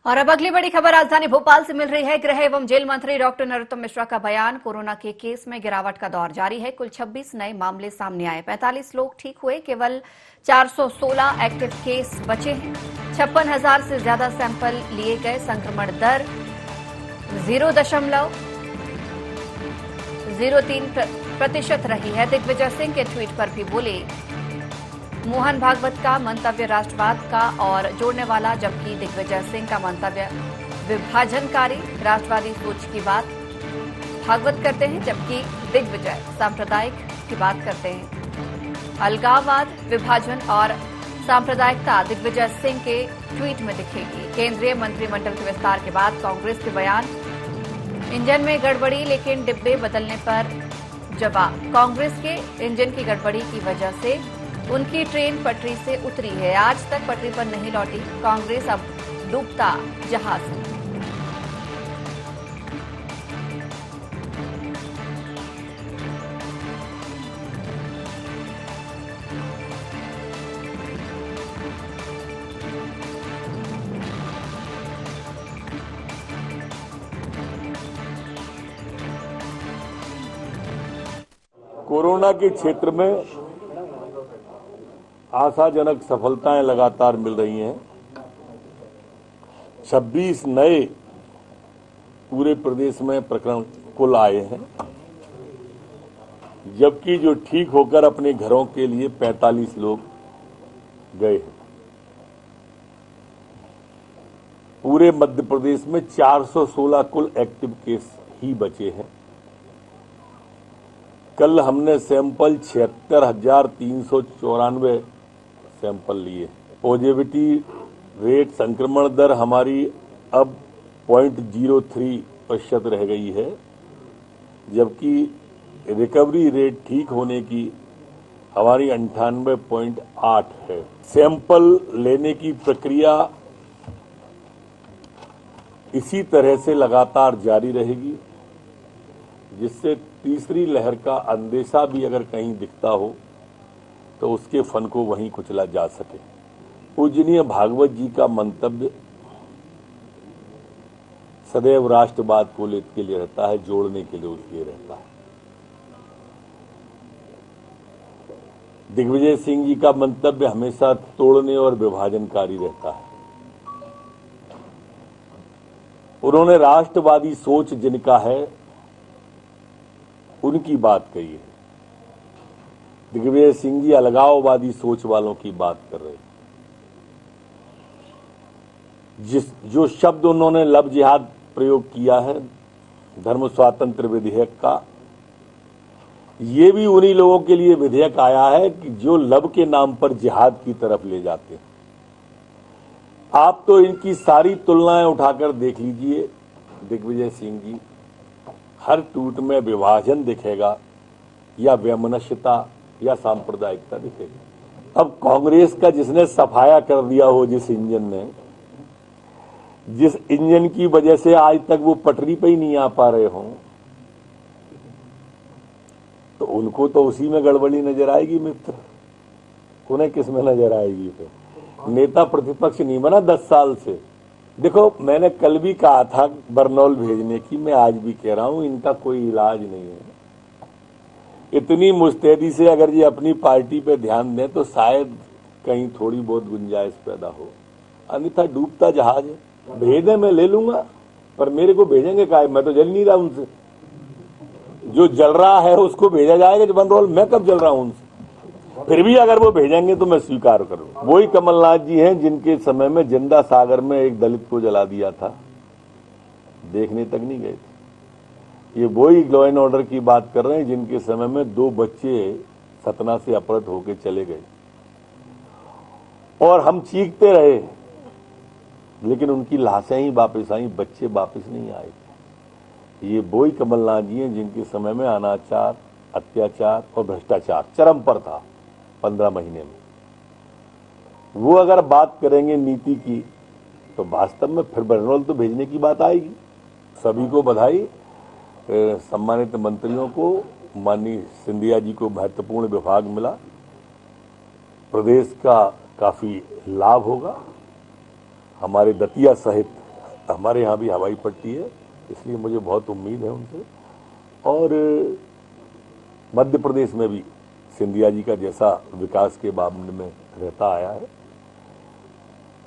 और अब अगली बड़ी खबर राजधानी भोपाल से मिल रही है। गृह एवं जेल मंत्री डॉक्टर नरोत्तम मिश्रा का बयान। कोरोना के केस में गिरावट का दौर जारी है। कुल 26 नए मामले सामने आए, 45 लोग ठीक हुए, केवल 416 एक्टिव केस बचे हैं। 56,000 से ज्यादा सैंपल लिए गए। संक्रमण दर 0.03% रही है। दिग्विजय सिंह के ट्वीट पर भी बोले मोहन भागवत का मंतव्य राष्ट्रवाद का और जोड़ने वाला, जबकि दिग्विजय सिंह का मंतव्य विभाजनकारी राष्ट्रवादी सोच की बात भागवत करते हैं, जबकि दिग्विजय सांप्रदायिक की बात करते हैं। अलगाववाद, विभाजन और सांप्रदायिकता दिग्विजय सिंह के ट्वीट में दिखेगी। केंद्रीय मंत्रिमंडल के विस्तार के बाद कांग्रेस के बयान। इंजन में गड़बड़ी लेकिन डिब्बे बदलने पर जवाब। कांग्रेस के इंजन की गड़बड़ी की वजह से उनकी ट्रेन पटरी से उतरी है, आज तक पटरी पर नहीं लौटी। कांग्रेस अब डूबता जहाज है। कोरोना के क्षेत्र में आशाजनक सफलताएं लगातार मिल रही हैं। 26 नए पूरे प्रदेश में प्रकरण कुल आए हैं, जबकि जो ठीक होकर अपने घरों के लिए 45 लोग गए हैं। पूरे मध्य प्रदेश में 416 कुल एक्टिव केस ही बचे हैं। कल हमने सैंपल 76,394 सैंपल लिए। पॉजिटिविटी रेट, संक्रमण दर हमारी अब 0.03% रह गई है, जबकि रिकवरी रेट ठीक होने की हमारी 98.8 है। सैंपल लेने की प्रक्रिया इसी तरह से लगातार जारी रहेगी, जिससे तीसरी लहर का अंदेशा भी अगर कहीं दिखता हो तो उसके फन को वहीं कुचला जा सके। पूजनीय भागवत जी का मंतव्य सदैव राष्ट्रवाद को के लिए रहता है, जोड़ने के लिए उसके रहता है। दिग्विजय सिंह जी का मंतव्य हमेशा तोड़ने और विभाजनकारी रहता है। उन्होंने राष्ट्रवादी सोच जिनका है उनकी बात कही है। दिग्विजय सिंह जी अलगाववादी सोच वालों की बात कर रहे हैं। जो शब्द उन्होंने लब जिहाद प्रयोग किया है, धर्म स्वातंत्र विधेयक का, ये भी उन्हीं लोगों के लिए विधेयक आया है कि जो लब के नाम पर जिहाद की तरफ ले जाते हैं। आप तो इनकी सारी तुलनाएं उठाकर देख लीजिए। दिग्विजय सिंह जी हर ट्वीट में विभाजन दिखेगा या वैमनस्यता या सांप्रदायिकता दिखेगी। अब कांग्रेस का जिसने सफाया कर दिया हो, जिस इंजन की वजह से आज तक वो पटरी पे ही नहीं आ पा रहे हों, तो उनको तो उसी में गड़बड़ी नजर आएगी मित्र। उन्हें किस में नजर आएगी? फिर नेता प्रतिपक्ष नहीं बना 10 साल से। देखो, मैंने कल भी कहा था बरनौल भेजने की, मैं आज भी कह रहा हूं, इनका कोई इलाज नहीं है। इतनी मुस्तैदी से अगर ये अपनी पार्टी पे ध्यान दें तो शायद कहीं थोड़ी बहुत गुंजाइश पैदा हो, अन्यथा डूबता जहाज है। भेजे मैं ले लूंगा, पर मेरे को भेजेंगे काहे? मैं तो जल नहीं रहा उनसे। जो जल रहा है उसको भेजा जाएगा जो बरनौल, मैं कब जल रहा हूं उनसे? फिर भी अगर वो भेजेंगे तो मैं स्वीकार करूं। वही कमलनाथ जी हैं जिनके समय में जिंदा सागर में एक दलित को जला दिया था, देखने तक नहीं गए थे। ये वही लॉ एंड ऑर्डर की बात कर रहे हैं जिनके समय में 2 बच्चे सतना से अपहृत होकर चले गए और हम चीखते रहे, लेकिन उनकी लाशें ही वापस आई, बच्चे वापस नहीं आए। ये वही कमलनाथ जी हैं जिनके समय में अनाचार, अत्याचार और भ्रष्टाचार चरम पर था 15 महीने में। वो अगर बात करेंगे नीति की तो वास्तव में फिर बरनौल तो भेजने की बात आएगी। सभी को बधाई, सम्मानित मंत्रियों को, माननीय सिंधिया जी को महत्वपूर्ण विभाग मिला, प्रदेश का काफी लाभ होगा। हमारे दतिया सहित हमारे यहाँ भी हवाई पट्टी है, इसलिए मुझे बहुत उम्मीद है उनसे। और मध्य प्रदेश में भी सिंधिया जी का जैसा विकास के मामले में रहता आया है,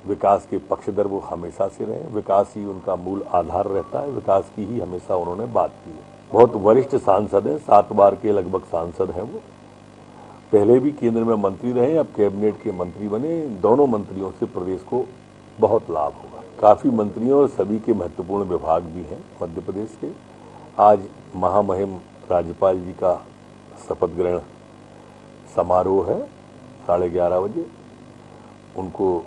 विकास के पक्षधर वो हमेशा से रहे, विकास ही उनका मूल आधार रहता है, विकास की ही हमेशा उन्होंने बात की है। बहुत वरिष्ठ सांसद हैं, 7 बार के लगभग सांसद हैं वो, पहले भी केंद्र में मंत्री रहे, अब कैबिनेट के मंत्री बने। दोनों मंत्रियों से प्रदेश को बहुत लाभ होगा। काफी मंत्रियों और सभी के महत्वपूर्ण विभाग भी हैं मध्य प्रदेश के। आज महामहिम राज्यपाल जी का शपथ ग्रहण समारोह है 11:30 बजे। उनको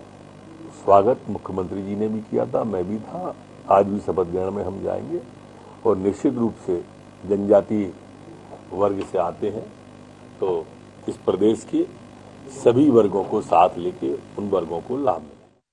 स्वागत मुख्यमंत्री जी ने भी किया था, मैं भी था। आज भी शपथ ग्रहण में हम जाएंगे और निश्चित रूप से जनजातीय वर्ग से आते हैं तो इस प्रदेश के सभी वर्गों को साथ लेके उन वर्गों को लाभ